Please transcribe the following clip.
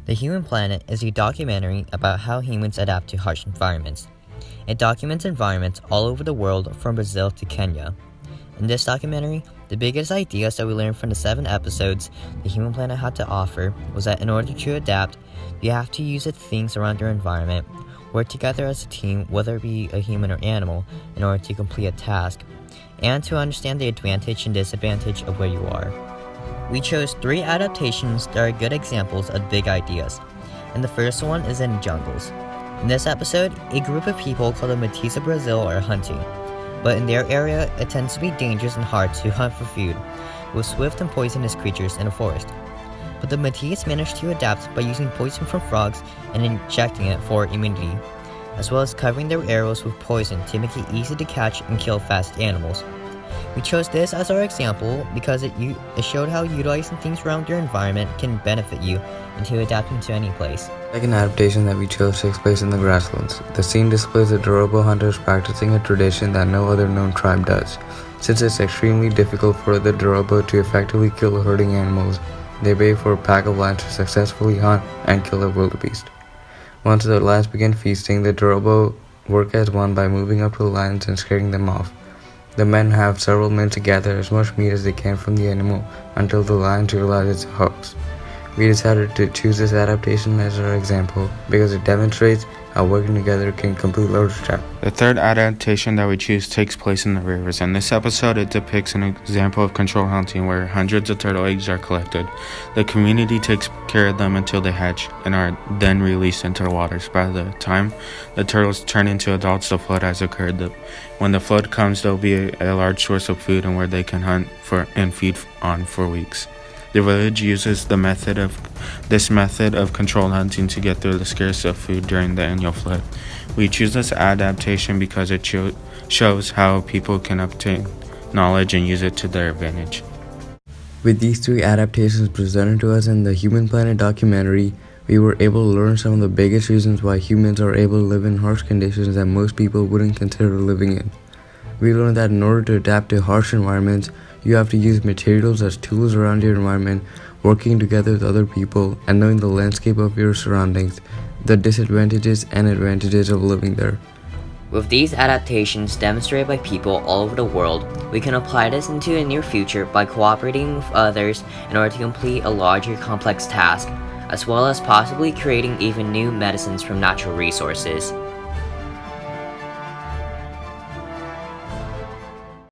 The Human Planet is a documentary about how humans adapt to harsh environments. It documents environments all over the world from Brazil to Kenya. In this documentary, the biggest ideas that we learned from the 7 episodes the Human Planet had to offer was that in order to adapt, you have to use the things around your environment, work together as a team, whether it be a human or animal, in order to complete a task, and to understand the advantage and disadvantage of where you are. We chose 3 adaptations that are good examples of big ideas, and the first one is in jungles. In this episode, a group of people called the Métis of Brazil are hunting, but in their area, it tends to be dangerous and hard to hunt for food, with swift and poisonous creatures in a forest. But the Métis managed to adapt by using poison from frogs and injecting it for immunity, as well as covering their arrows with poison to make it easy to catch and kill fast animals. We chose this as our example because it showed how utilizing things around your environment can benefit you into adapting to any place. The second adaptation that we chose takes place in the grasslands. The scene displays the Dorobo hunters practicing a tradition that no other known tribe does. Since it's extremely difficult for the Dorobo to effectively kill herding animals, they wait for a pack of lions to successfully hunt and kill a wildebeest. Once the lions begin feasting, the Dorobo work as one by moving up to the lions and scaring them off. The men have several minutes to gather as much meat as they can from the animal until the lions realize it's a hoax. We decided to choose this adaptation as our example because it demonstrates how working together can complete large tasks. The third adaptation that we choose takes place in the rivers. In this episode, it depicts an example of controlled hunting where hundreds of turtle eggs are collected. The community takes care of them until they hatch and are then released into the waters. By the time the turtles turn into adults, the flood has occurred. When the flood comes, there will be a large source of food and where they can hunt for and feed on for weeks. The village uses this method of controlled hunting to get through the scarcity of food during the annual flood. We choose this adaptation because it shows how people can obtain knowledge and use it to their advantage. With these 3 adaptations presented to us in the Human Planet documentary, we were able to learn some of the biggest reasons why humans are able to live in harsh conditions that most people wouldn't consider living in. We learned that in order to adapt to harsh environments, you have to use materials as tools around your environment, working together with other people, and knowing the landscape of your surroundings, the disadvantages and advantages of living there. With these adaptations demonstrated by people all over the world, we can apply this into the near future by cooperating with others in order to complete a larger complex task, as well as possibly creating even new medicines from natural resources.